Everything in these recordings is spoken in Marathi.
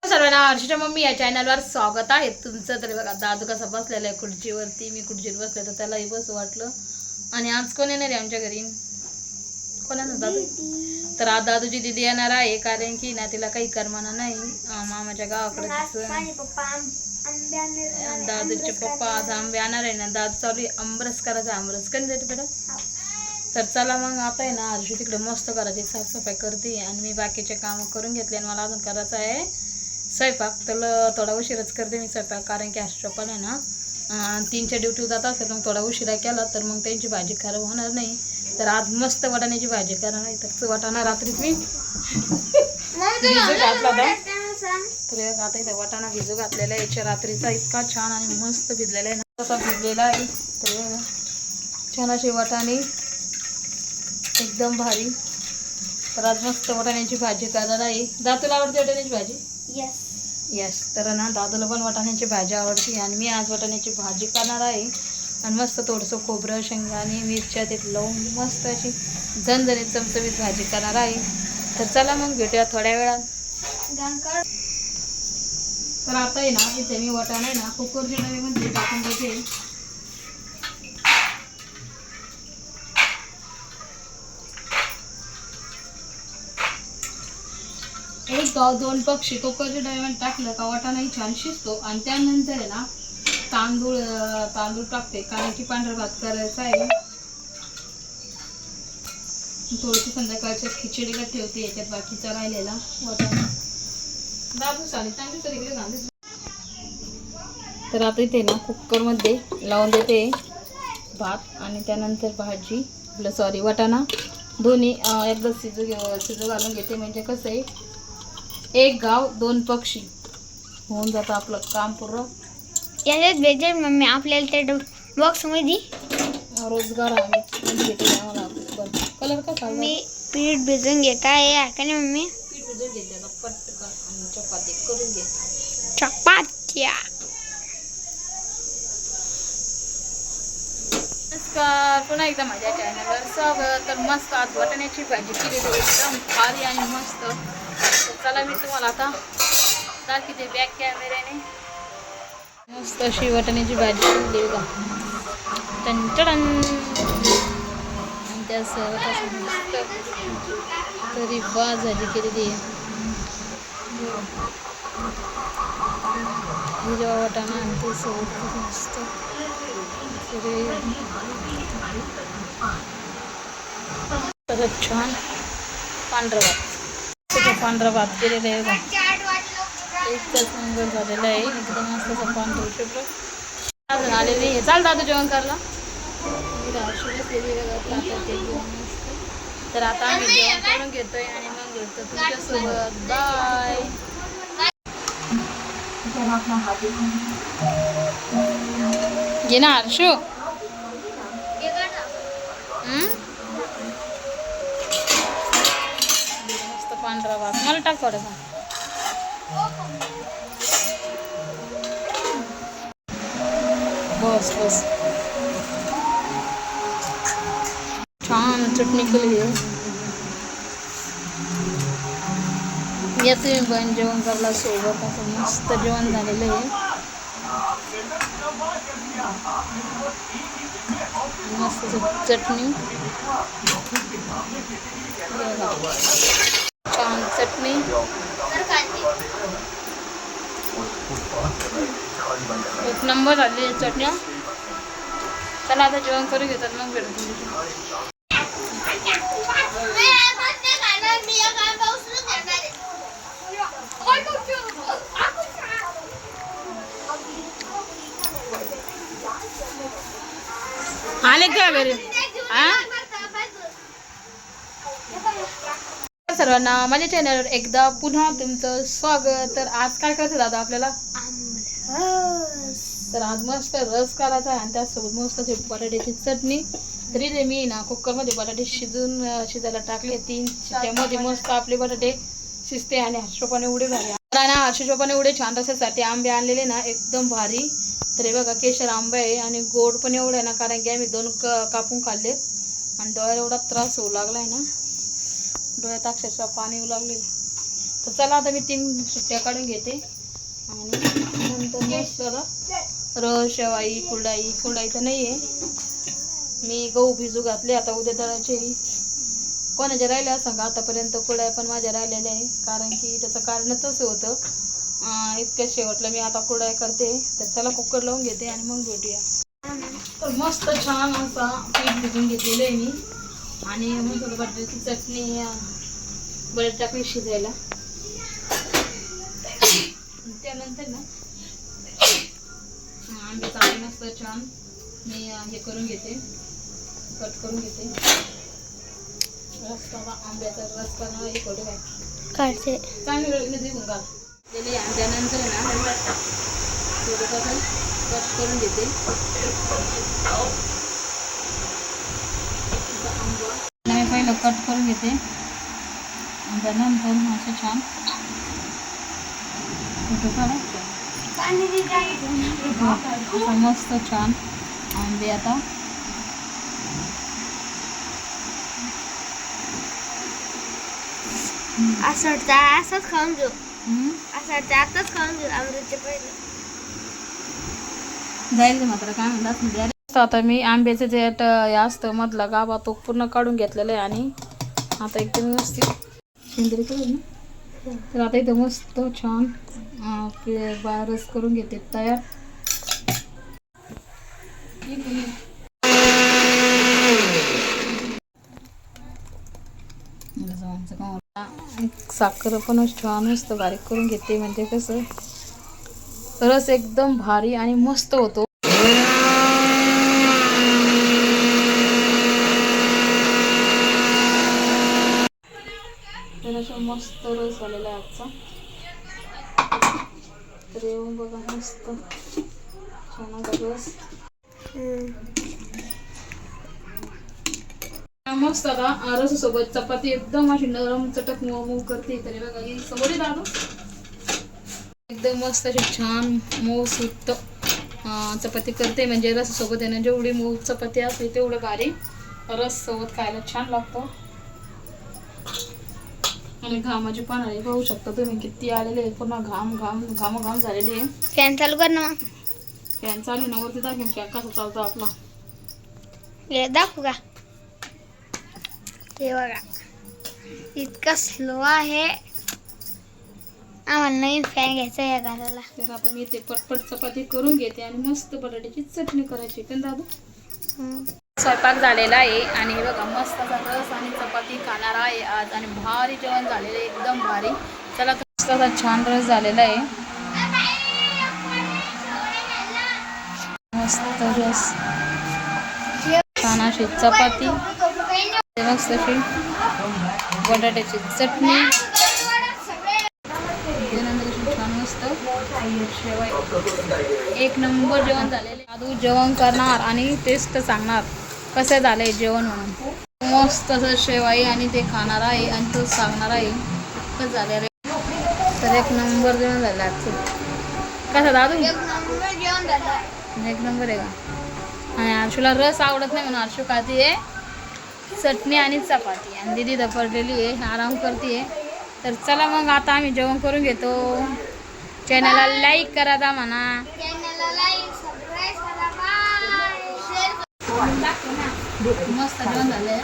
सर्वांना हर्षच्या मम्मी या चॅनलवर स्वागत आहे तुमचं. तर बघा दादू कसा बसलेला आहे खुर्चीवरती, मी खुर्चीवर बसले तर त्यालाही बसू वाटलं. आणि आज कोण येणार आहे आमच्या घरी? कोण येणार दादू? तर आज दादूची दिदी येणार आहे, कारण की ना तिला काही करमाना नाही मामाच्या गावाकडे. दादूचे पप्पा आज आंबे आणणार आहे ना. दादू चालू आंबरस करायचा. आंबरस कधी जाते बेटा? तर चला मग आता आहे ना हर्षू तिकडे मस्त करायची साफसफाई करते आणि मी बाकीचे काम करून घेतले. आणि मला अजून करायचं आहे स्वयंपाक. तर थोडा उशीरच करते मी स्वयंपाक, कारण की हर्षू पण आहे ना 3च्या ड्युटी जात असेल. मग थोडा उशिरा केला तर मग त्यांची भाजी खराब होणार नाही. तर आज मस्त वाटाण्याची भाजी करणार आहे. तर वाटाणा रात्रीच मी भिजू घातला होता. तर आता इथं वाटाणा भिजू घातलेला आहे. याच्या रात्रीचा इतका छान आणि मस्त भिजलेला आहे ना, तसा भिजलेला आहे. तर छान असे वाटाणे एकदम भारी. तर आज मस्त वाटाण्याची भाजी करणार आहे. दादूला आवडते वाटाण्याची भाजी? यस. तर ना दादूला पण वाटाण्याची भाजी आवडते आणि मी आज वाटाण्याची भाजी करणार आहे. आणि मस्त थोडंसं खोबरं, शेंगदाणे, मिरच्या ते लावून मस्त अशी झणझणीत चमचमीत भाजी करणार आहे. तर चला मग भेटूया थोड्या वेळात. तर आता आहे ना इथे मी वाटाणा आहे ना कुकरच्या डब्यामध्ये टाकून घेते. एक गाव दोन पक्षी कुकरच्या डब्यामध्ये टाकलं का वाटाणाही छान शिजतो. आणि त्यानंतर आहे ना तांदूळ टाकते, कारण की पांढरा भात करायचा आहे. थोडीशी संध्याकाळच्या खिचडीला ठेवते याच्यात बाकीचा राहिलेला वाटाणा. दाबू चालेल चांगली तरी इकडे घालते. तर आता इथे ना कुकरमध्ये लावून देते भात आणि त्यानंतर भाजी वाटाणा दोन्ही एकदा शिजू घालून घेते. म्हणजे कसं आहे एक गाव दोन पक्षी होऊन जातं आपलं काम पूर्ण. याच्यात भेटेल मम्मी आपल्याला त्या बॉक्समध्ये रोजगार आहे घेते आम्हाला. कलर कसा? मी पीठ भिजून घेत आहे का नाही मम्मी? पीठ भिजून घेते आता पटकन आणि चपाती करून घे. चपात्या. नमस्कार, पुन्हा एकदा माझ्या चॅनलवर स्वागत. तर मस्त आज वाटाण्याची भाजी केलेली एकदम भारी आणि मस्त. तर चला मी तुम्हाला आता दाखवते बॅक कॅमेऱ्याने. मस्त अशी वाटाण्याची भाजी केली बघा. टन आणि त्यासोबत असं मस्त तरी भाजी केलेली आहे. हिरवा वाटाणा आणि ते सोबत मस्त परत छान पांढरा भात केलेला आहे बघा. एकच नंबर झालेला आहे एकदम मस्त असं पांढरं शुभ्र. अजून आलेली आहे. चाल दादू जेवण करायला. तर आता आम्ही जेवण करून घेतोय आणि मग भेटतो तुमच्यासोबत. बाय. घे ना हर्षू. मस्त पांढरा भात मला टाक थोडासा. बस बस छान चटणी केली आहे. या तुम्ही पण जेवण करायला सोबत असं मस्त जेवण झालेलं आहे. मस्त चटणी छान चटणी. एक नंबर झाली चटण्या. चला आता जेवण करून घेतात मग भेटू. आले का घरी? सर्वांना माझ्या चॅनलवर एकदा पुन्हा तुमचं स्वागत. तर आज काय करायचं दादा आपल्याला? तर आज मस्त रस करायचा आहे आणि त्यासोबत मस्त असे बटाट्याची चटणी. तरी ते मी ना कुकरमध्ये बटाटे शिजायला टाकले. 3 शिट्ट्यामध्ये मस्त आपले बटाटे शिजते. आणि हर्षोपाने एवढे भारी ना हर्षोपाने एवढे छान रसासाठी आंबे आणलेले ना एकदम भारी. तर हे बघा केशर आंबा आहे आणि गोड पण एवढं आहे ना, कारण की आम्ही 2 कापून खाल्ले. आणि डोळ्याला एवढा त्रास होऊ लागलाय ना, डोळ्यात अक्षरशः पाणी येऊ लागले. तर चला आता मी 3 सुट्ट्या काढून घेते आणि नंतर मस्त आता रस शेवाई कुरडाई तर नाही आहे. मी गहू भिजू घातले, आता उद्या दळायचे. कोणाच्या राहिल्या सांगा, आतापर्यंत कुरड्या पण माझ्या राहिलेल्या आहे, कारण की त्याचं कारणच असं होतं. इतक्या शेवटला मी आता कुरड्या करते. तर चला कुकर लावून घेते आणि मग भेटूया. तर मस्त छान असा पीठ भिजून घेतलेलं आहे मी आणि मग थोडं बटाट्याची चटणी बटाटे टाकली शिजायला. त्यानंतर ना आंब्याचा मस्त छान मी हे करून घेते, कट करून घेते. रस बाबा आंब्याचा रस करणं हे करू काय काढते चांगली वेळ घाल दिली. आणि त्यानंतर ना थोडं कसं कट करून घेते आंबा. मी पहिलं कट करून घेते आणि त्यानंतर असं छान असं मस्त छान आंबे आता असं वाटतं असंच खाऊन घेऊ, असं वाटतं आताच खाऊन घेऊ अमृतचे पहिले जाईल मात्र काय म्हणतात. आता मी आंब्याचं जे हे असतं मधला गाभा तो पूर्ण काढून घेतलेला आहे आणि आता एकदम व्यवस्थित सेंद्रिय करून ना. तर आता इथं मस्त छान रस करून घेते तयार. साखर पण छान मस्त बारीक करून घेते, म्हणजे कसं रस एकदम भारी आणि मस्त होतो. तर असा मस्त रस आलेला आहे आजचा. तर येऊन बघा मस्त छान रस मस्त. आता रसासोबत चपाती एकदम अशी नरम चटक मऊ करते. तरी बघा ही सवडी दादू एकदम मस्त अशी छान मऊ सुट्ट चपाती करते. म्हणजे रसासोबत आहे ना, जेवढी मऊ चपाती असते तेवढं भारी रस सोबत खायला छान लागतं. आणि घामाची पानाळी पाहू शकता तुम्ही किती आलेले आहे, पूर्ण घाम झालेली आहे. फॅन चालू कर ना. फॅन चालू ना, वरती दाखव फॅन कसा चालतो आपला. हे दाखवू का? हे बघा इतका स्लो आहे. आम्हाला नवीन फॅन घ्यायचा आहे या घराला. तर आता मी ते पटपट चपाती करून घेते आणि मस्त बटाट्याची चटणी करायची. पण दादू स्वयंपाक झालेला आहे आणि हे बघा मस्त असा रस आणि चपाती खाणार आहे आज आणि भारी जेवण झालेलं आहे, एकदम भारी. चला मस्त असा छान रस झालेला आहे, मस्त रस छान अशी चपाती मस्त अशी बटाट्याची चटणी छान मस्त शेवाई. एक नंबर जेवण झालेले. दादू जेवण करणार आणि टेस्ट सांगणार कसं झालंय जेवण म्हणून. मस्त असं शेवाई आणि ते खाणार आहे आणि तो सांगणार आहे कसं झालं रे. तर एक नंबर जेवण झालं आजचं. कसं दादू एक नंबर आहे का? आणि आरशूला रस आवडत नाही म्हणून आरशू खाती आहे चटणी आणि चपाती आणि दीदी दपरलेली आहे, आराम करते. तर चला मग आता आम्ही जेवण करून घेतो. चॅनलला लाईक करा दा म्हणा. मस्त जेवण झालंय.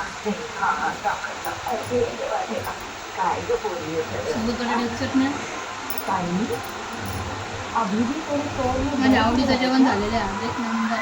चटणी माझ्या आवडीचं जेवण झालेलं आहे. एक नंबर.